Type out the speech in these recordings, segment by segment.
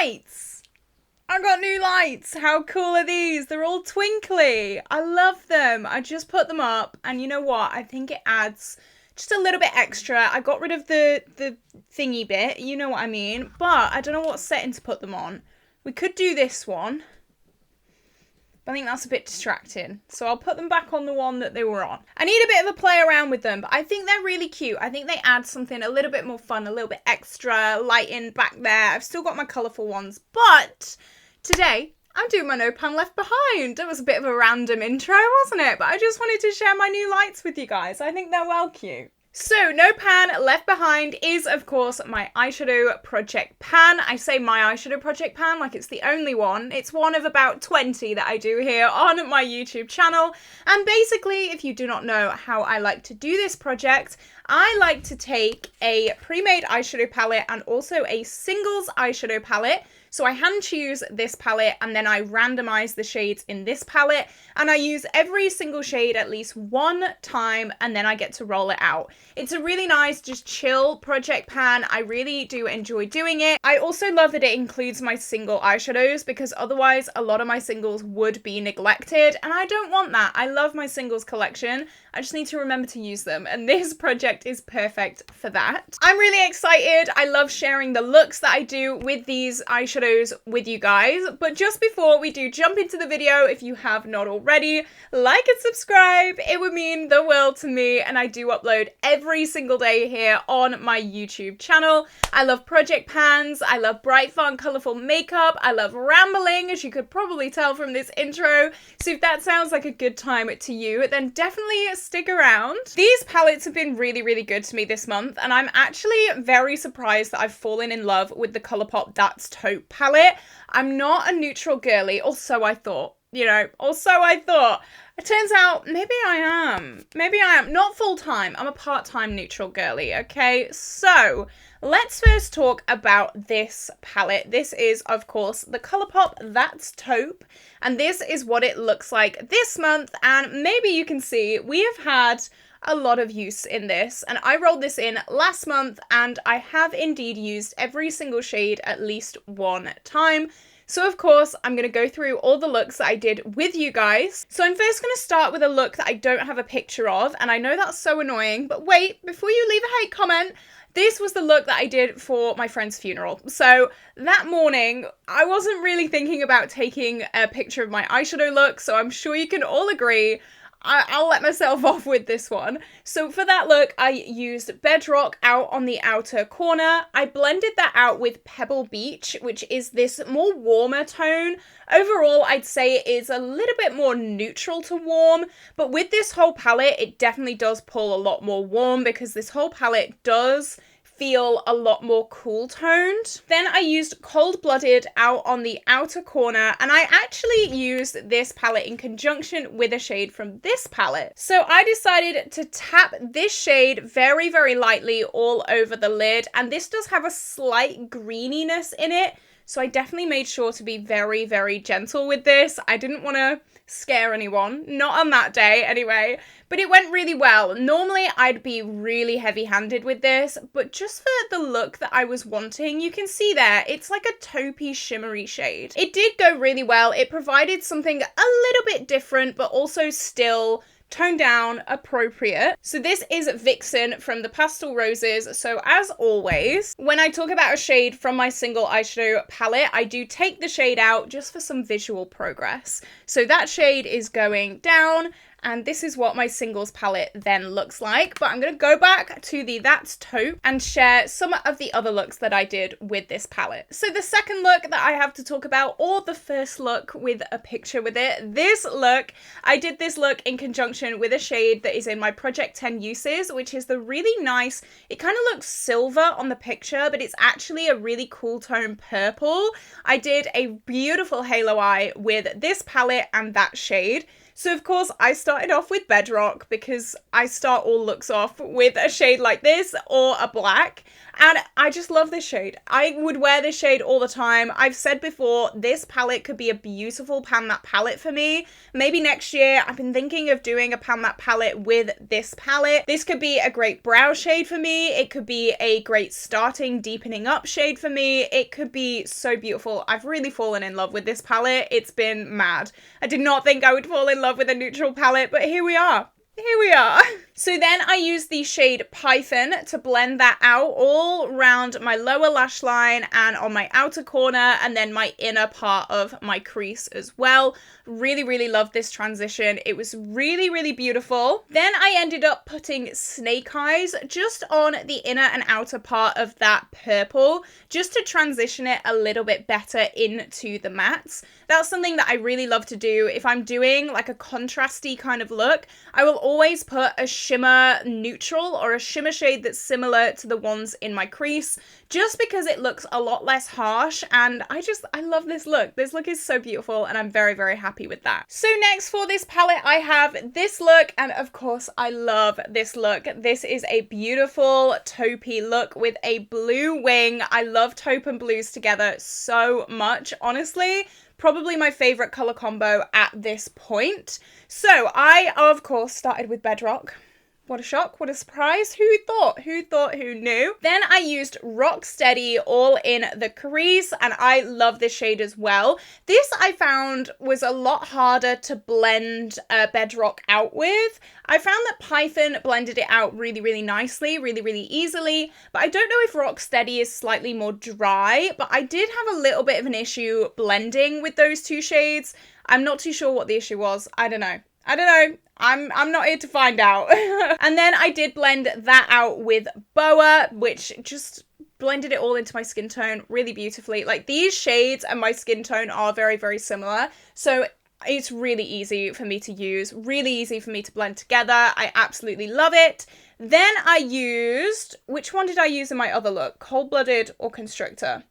lights. I got new lights. How cool are these? They're all twinkly. I love them. I just put them up, and you know what? I think it adds just a little bit extra. I got rid of the thingy bit, you know what I mean? But I don't know what setting to put them on. We could do this one. I think that's a bit distracting. So I'll put them back on the one that they were on. I need a bit of a play around with them, but I think they're really cute. I think they add something a little bit more fun, a little bit extra lighting back there. I've still got my colourful ones, but today I'm doing my No Pan Left Behind. It was a bit of a random intro, wasn't it? But I just wanted to share my new lights with you guys. I think they're well cute. So, No Pan Left Behind is, of course, my eyeshadow project pan. I say my eyeshadow project pan like it's the only one. It's one of about 20 that I do here on my YouTube channel. And basically, if you do not know how I like to do this project, I like to take a pre-made eyeshadow palette and also a singles eyeshadow palette. So I hand choose this palette and then I randomize the shades in this palette, and I use every single shade at least one time, and then I get to roll it out. It's a really nice, just chill project pan. I really do enjoy doing it. I also love that it includes my single eyeshadows, because otherwise a lot of my singles would be neglected, and I don't want that. I love my singles collection. I just need to remember to use them, and this project is perfect for that. I'm really excited. I love sharing the looks that I do with these eyeshadows with you guys. But just before we do jump into the video, if you have not already, like and subscribe. It would mean the world to me, and I do upload every single day here on my YouTube channel. I love project pans. I love bright, fun, colourful makeup. I love rambling, as you could probably tell from this intro. So if that sounds like a good time to you, then definitely stick around. These palettes have been really, really good to me this month, and I'm actually very surprised that I've fallen in love with the Colourpop That's Taupe palette. I'm not a neutral girly, or so I thought, you know, or so I thought. It turns out maybe I am. Maybe I am. Not full-time. I'm a part-time neutral girly, okay? So let's first talk about this palette. This is, of course, the Colourpop That's Taupe, and this is what it looks like this month. And maybe you can see we have had a lot of use in this, and I rolled this in last month, and I have indeed used every single shade at least one time. So of course, I'm going to go through all the looks that I did with you guys. So I'm first going to start with a look that I don't have a picture of, and I know that's so annoying, but wait, before you leave a hate comment, this was the look that I did for my friend's funeral. So that morning, I wasn't really thinking about taking a picture of my eyeshadow look, so I'm sure you can all agree I'll let myself off with this one. So for that look, I used Bedrock out on the outer corner. I blended that out with Pebble Beach, which is this more warmer tone. Overall, I'd say it is a little bit more neutral to warm, but with this whole palette, it definitely does pull a lot more warm, because this whole palette does feel a lot more cool toned. Then I used Cold Blooded out on the outer corner, and I actually used this palette in conjunction with a shade from this palette. So I decided to tap this shade very, very lightly all over the lid, and this does have a slight greeniness in it. So I definitely made sure to be very, very gentle with this. I didn't want to scare anyone, not on that day anyway, but it went really well. Normally I'd be really heavy-handed with this, but just for the look that I was wanting, you can see there, it's like a taupey shimmery shade. It did go really well. It provided something a little bit different, but also still toned down, appropriate. So this is Vixen from the Pastel Roses. So as always, when I talk about a shade from my single eyeshadow palette, I do take the shade out just for some visual progress. So that shade is going down, and this is what my singles palette then looks like. But I'm going to go back to the That's Taupe and share some of the other looks that I did with this palette. So the second look that I have to talk about, or the first look with a picture with it, this look, I did this look in conjunction with a shade that is in my Project 10 uses, which is the really nice, it kind of looks silver on the picture, but it's actually a really cool tone purple. I did a beautiful halo eye with this palette and that shade. So of course I started off with Bedrock, because I start all looks off with a shade like this or a black. And I just love this shade. I would wear this shade all the time. I've said before, this palette could be a beautiful pan matte palette for me. Maybe next year, I've been thinking of doing a pan matte palette with this palette. This could be a great brow shade for me. It could be a great starting, deepening up shade for me. It could be so beautiful. I've really fallen in love with this palette. It's been mad. I did not think I would fall in love with a neutral palette, but here we are. Here we are. So then I used the shade Python to blend that out all around my lower lash line and on my outer corner and then my inner part of my crease as well. Really, really loved this transition. It was really, really beautiful. Then I ended up putting Snake Eyes just on the inner and outer part of that purple, just to transition it a little bit better into the mattes. That's something that I really love to do. If I'm doing like a contrasty kind of look, I will always put a shimmer neutral or a shimmer shade that's similar to the ones in my crease, just because it looks a lot less harsh, and I love this look. This look is so beautiful and I'm very, very happy with that. So next for this palette, I have this look, and of course I love this look. This is a beautiful taupey look with a blue wing. I love taupe and blues together so much, honestly. Probably my favorite color combo at this point. So I, of course, started with Bedrock. What a shock, what a surprise. Who thought? Who thought? Who knew? Then I used Rocksteady all in the crease, and I love this shade as well. This I found was a lot harder to blend Bedrock out with. I found that Python blended it out really, really nicely, really, really easily, but I don't know if Rocksteady is slightly more dry, but I did have a little bit of an issue blending with those two shades. I'm not too sure what the issue was. I don't know. I'm not here to find out. And then I did blend that out with Boa, which just blended it all into my skin tone really beautifully. Like, these shades and my skin tone are very, very similar. So it's really easy for me to use, really easy for me to blend together. I absolutely love it. Then I used, which one did I use in my other look? Cold-Blooded or Constrictor?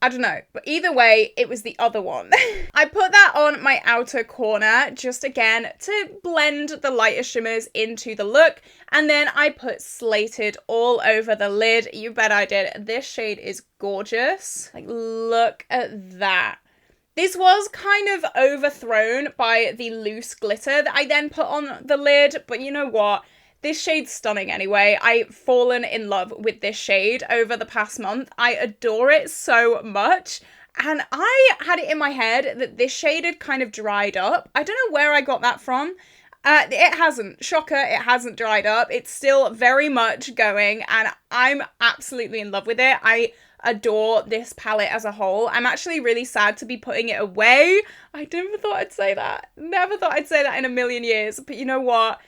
I don't know, but either way, it was the other one. I put that on my outer corner, just again, to blend the lighter shimmers into the look. And then I put Slated all over the lid. You bet I did. This shade is gorgeous. Like, look at that. This was kind of overthrown by the loose glitter that I then put on the lid, but you know what? This shade's stunning anyway. I've fallen in love with this shade over the past month. I adore it so much. And I had it in my head that this shade had kind of dried up. I don't know where I got that from. It hasn't. Shocker, it hasn't dried up. It's still very much going, and I'm absolutely in love with it. I adore this palette as a whole. I'm actually really sad to be putting it away. I never thought I'd say that. Never thought I'd say that in a million years. But you know what?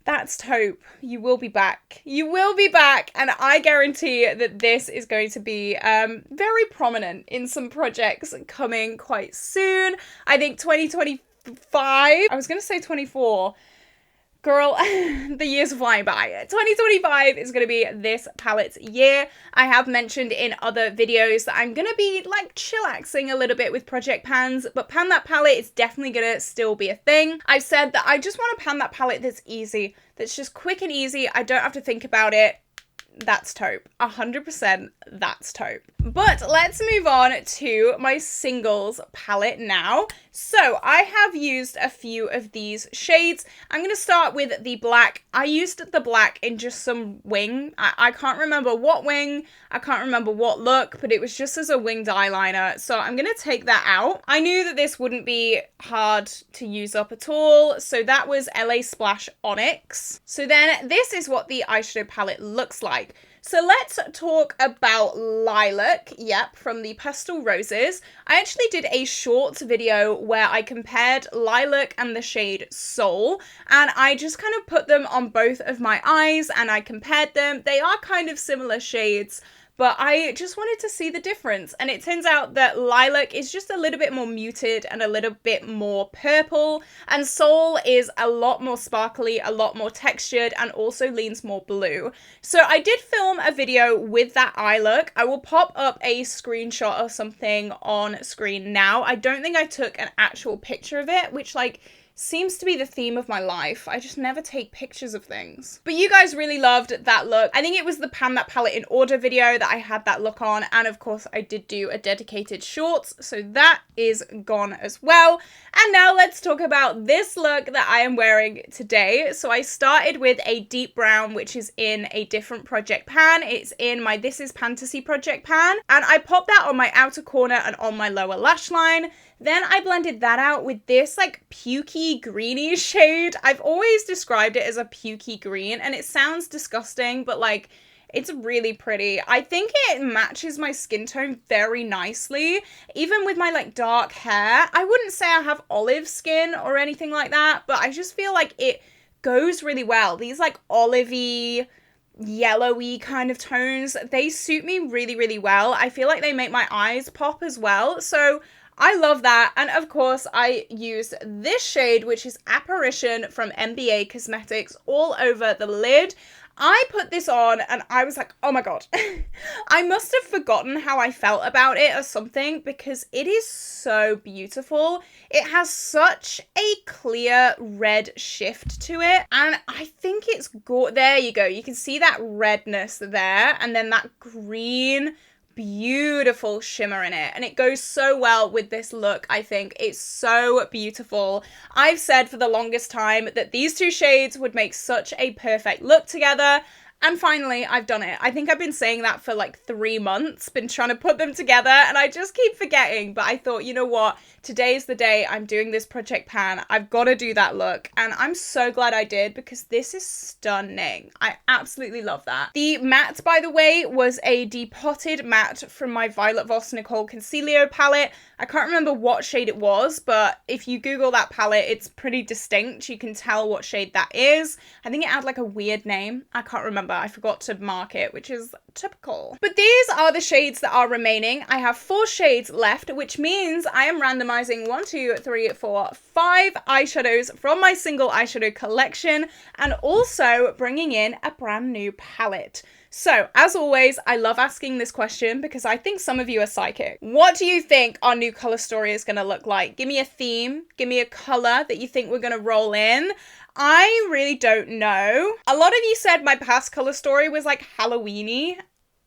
That's Taupe. You will be back. You will be back. And I guarantee that this is going to be very prominent in some projects coming quite soon. I think 2025. I was going to say 24. Girl, the years are flying by. 2025 is going to be this palette's year. I have mentioned in other videos that I'm going to be like chillaxing a little bit with project pans, but pan that palette is definitely going to still be a thing. I've said that I just want to pan that palette that's easy, that's just quick and easy. I don't have to think about it. That's Taupe. 100% that's Taupe. But let's move on to my singles palette now. So I have used a few of these shades. I'm going to start with the black. I used the black in just some wing. I can't remember what wing. I can't remember what look, but it was just as a winged eyeliner. So I'm going to take that out. I knew that this wouldn't be hard to use up at all. So that was LA Splash Onyx. So then this is what the eyeshadow palette looks like. So let's talk about Lilac, yep, from the Pastel Roses. I actually did a short video where I compared Lilac and the shade Soul, and I just kind of put them on both of my eyes and I compared them. They are kind of similar shades, but I just wanted to see the difference. And it turns out that Lilac is just a little bit more muted and a little bit more purple. And Soul is a lot more sparkly, a lot more textured, and also leans more blue. So I did film a video with that eye look. I will pop up a screenshot or something on screen now. I don't think I took an actual picture of it, which, like, seems to be the theme of my life. I just never take pictures of things. But you guys really loved that look. I think it was the Pan That Palette in Order video that I had that look on. And of course, I did do a dedicated shorts. So that is gone as well. And now let's talk about this look that I am wearing today. So I started with a deep brown, which is in a different project pan. It's in my This Is Fantasy project pan. And I popped that on my outer corner and on my lower lash line. Then I blended that out with this like pukey greeny shade. I've always described it as a pukey green and it sounds disgusting, but like it's really pretty. I think it matches my skin tone very nicely, even with my like dark hair. I wouldn't say I have olive skin or anything like that, but I just feel like it goes really well. These like olivey, yellowy kind of tones, they suit me really, really well. I feel like they make my eyes pop as well. So I love that. And of course, I used this shade, which is Apparition from MBA Cosmetics, all over the lid. I put this on and I was like, oh my God, I must have forgotten how I felt about it or something because it is so beautiful. It has such a clear red shift to it. And I think it's there you go. You can see that redness there and then that green beautiful shimmer in it, and it goes so well with this look. I think it's so beautiful. I've said for the longest time that these two shades would make such a perfect look together, and finally I've done it. I think I've been saying that for like 3 months, been trying to put them together, and I just keep forgetting, but I thought, you know what, today's the day I'm doing this project pan. I've got to do that look, and I'm so glad I did because this is stunning. I absolutely love that. The matte, by the way, was a depotted matte from my Violet Voss Nichol Concilio palette. I can't remember what shade it was, but if you Google that palette, it's pretty distinct. You can tell what shade that is. I think it had like a weird name. I can't remember. I forgot to mark it, which is typical. But these are the shades that are remaining. I have 4 shades left, which means I am randomizing 1, 2, 3, 4, 5 eyeshadows from my single eyeshadow collection and also bringing in a brand new palette. So, as always, I love asking this question because I think some of you are psychic. What do you think our new color story is going to look like? Give me a theme. Give me a color that you think we're going to roll in. I really don't know. A lot of you said my past color story was like Halloween-y.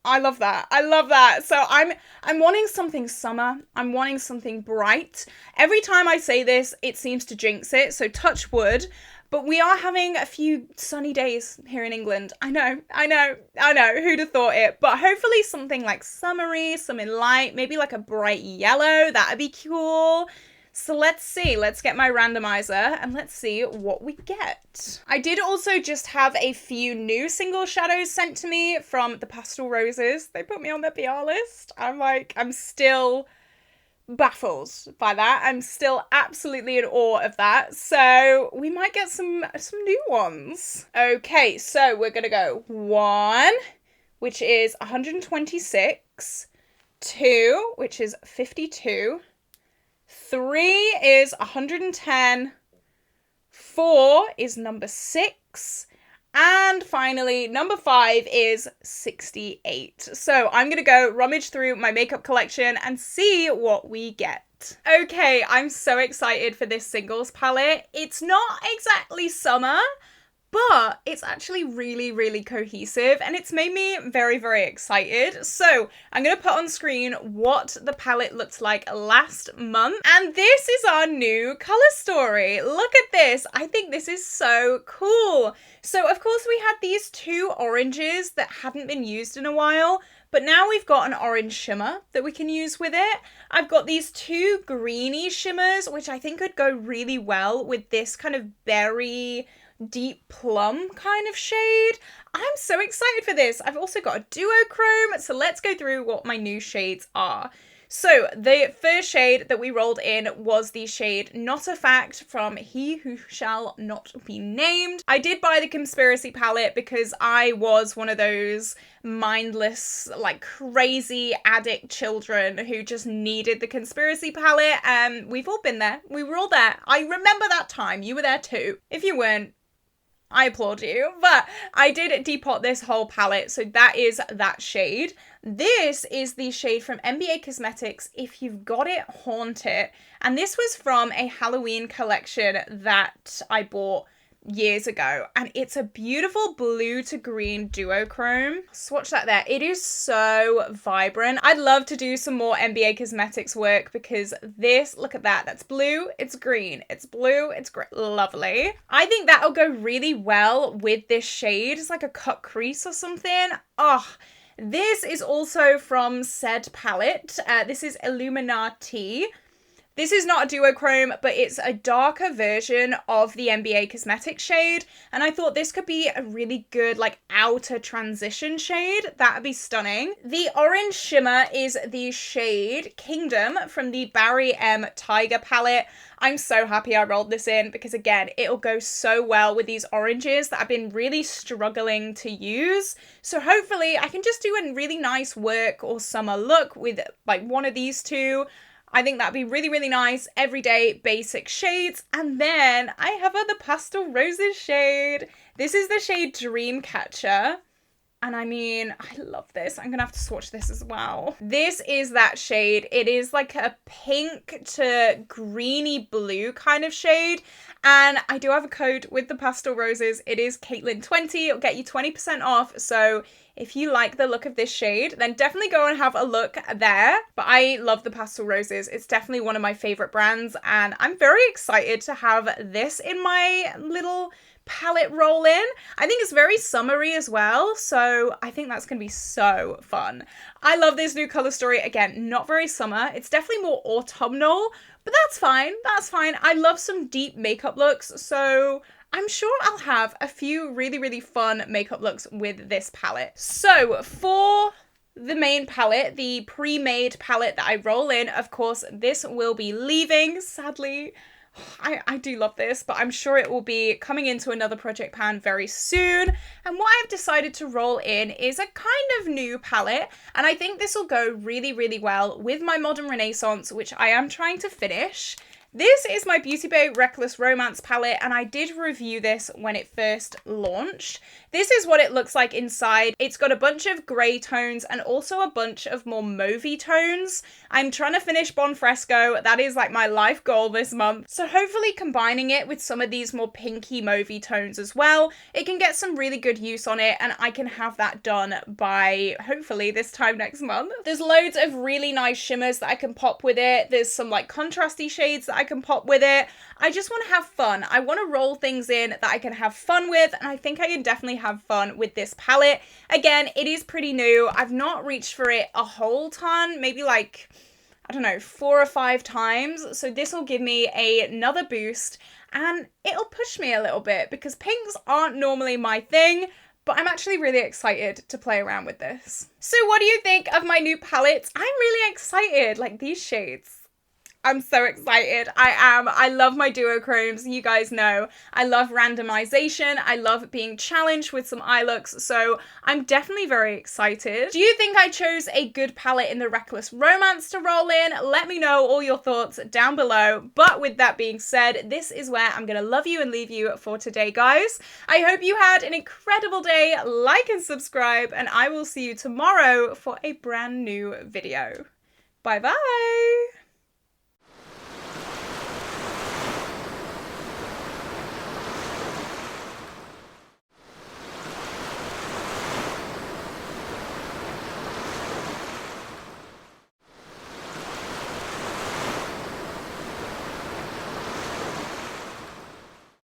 I love that. I love that. So I'm wanting something summer. I'm wanting something bright. Every time I say this, it seems to jinx it. So touch wood. But we are having a few sunny days here in England. I know. Who'd have thought it? But hopefully something like summery, something light, maybe like a bright yellow. That'd be cool. So let's see. Let's get my randomizer and let's see what we get. I did also just have a few new single shadows sent to me from the Pastel Roses. They put me on their PR list. I'm still baffled by that. I'm still absolutely in awe of that. So we might get some new ones. Okay, so we're gonna go 1, which is 126, 2, which is 52, 3 is 110, 4 is number 6, and finally, number 5 is 68. So I'm going to go rummage through my makeup collection and see what we get. Okay, I'm so excited for this singles palette. It's not exactly summer, but it's actually really, really cohesive and it's made me very, very excited. So I'm going to put on screen what the palette looked like last month. And this is our new color story. Look at this. I think this is so cool. So of course we had these 2 oranges that hadn't been used in a while, but now we've got an orange shimmer that we can use with it. I've got these 2 greeny shimmers, which I think would go really well with this kind of berry, deep plum kind of shade. I'm so excited for this. I've also got a duochrome, so let's go through what my new shades are. So the first shade that we rolled in was the shade Not a Fact from He Who Shall Not Be Named. I did buy the Conspiracy palette because I was one of those mindless, like crazy addict children who just needed the Conspiracy palette, and we've all been there. We were all there. I remember that time. You were there too. If you weren't, I applaud you. But I did depot this whole palette, so that is that shade. This is the shade from MBA Cosmetics, If You've Got It, Haunt It. And this was from a Halloween collection that I bought years ago, and it's a beautiful blue to green duochrome. Swatch that there. It is so vibrant. I'd love to do some more MBA Cosmetics work because this, look at that, that's blue, it's green, it's blue, it's great, lovely. I think that'll go really well with this shade. It's like a cut crease or something. Oh, this is also from said palette. This is Illuminati. This is not a duochrome, but it's a darker version of the MBA Cosmetics shade. And I thought this could be a really good, like, outer transition shade. That'd be stunning. The orange shimmer is the shade Kingdom from the Barry M Tiger palette. I'm so happy I rolled this in because, again, it'll go so well with these oranges that I've been really struggling to use. So hopefully I can just do a really nice work or summer look with, like, one of these two. I think that'd be really, really nice. Everyday basic shades. And then I have the Pastel Roses shade. This is the shade Dreamcatcher. And I mean, I love this. I'm going to have to swatch this as well. This is that shade. It is like a pink to greeny blue kind of shade. And I do have a code with the Pastel Roses. It is Caitlin20. It'll get you 20% off. So if you like the look of this shade, then definitely go and have a look there. But I love the Pastel Roses. It's definitely one of my favorite brands. And I'm very excited to have this in my little palette roll in. I think it's very summery as well, so I think that's gonna be so fun. I love this new color story. Again, not very summer. It's definitely more autumnal, but that's fine. That's fine. I love some deep makeup looks, so I'm sure I'll have a few really, really fun makeup looks with this palette. So for the main palette, the pre-made palette that I roll in, of course, this will be leaving, sadly. I do love this, but I'm sure it will be coming into another project pan very soon. And what I've decided to roll in is a kind of new palette. And I think this will go really, really well with my Modern Renaissance, which I am trying to finish. This is my Beauty Bay Reckless Romance palette, and I did review this when it first launched. This is what it looks like inside. It's got a bunch of grey tones and also a bunch of more mauvey tones. I'm trying to finish Bon Fresco. That is like my life goal this month. So hopefully combining it with some of these more pinky mauvey tones as well, it can get some really good use on it, and I can have that done by hopefully this time next month. There's loads of really nice shimmers that I can pop with it. There's some like contrasty shades that I can pop with it. I just want to have fun. I want to roll things in that I can have fun with, and I think I can definitely have fun with this palette. Again, it is pretty new. I've not reached for it a whole ton, maybe like, I don't know, 4 or 5 times. So this will give me another boost, and it'll push me a little bit because pinks aren't normally my thing. But I'm actually really excited to play around with this. So what do you think of my new palettes? I'm really excited. Like these shades, I'm so excited. I am. I love my duochromes. You guys know I love randomization. I love being challenged with some eye looks. So I'm definitely very excited. Do you think I chose a good palette in the Reckless Romance to roll in? Let me know all your thoughts down below. But with that being said, this is where I'm going to love you and leave you for today, guys. I hope you had an incredible day. Like and subscribe, and I will see you tomorrow for a brand new video. Bye bye.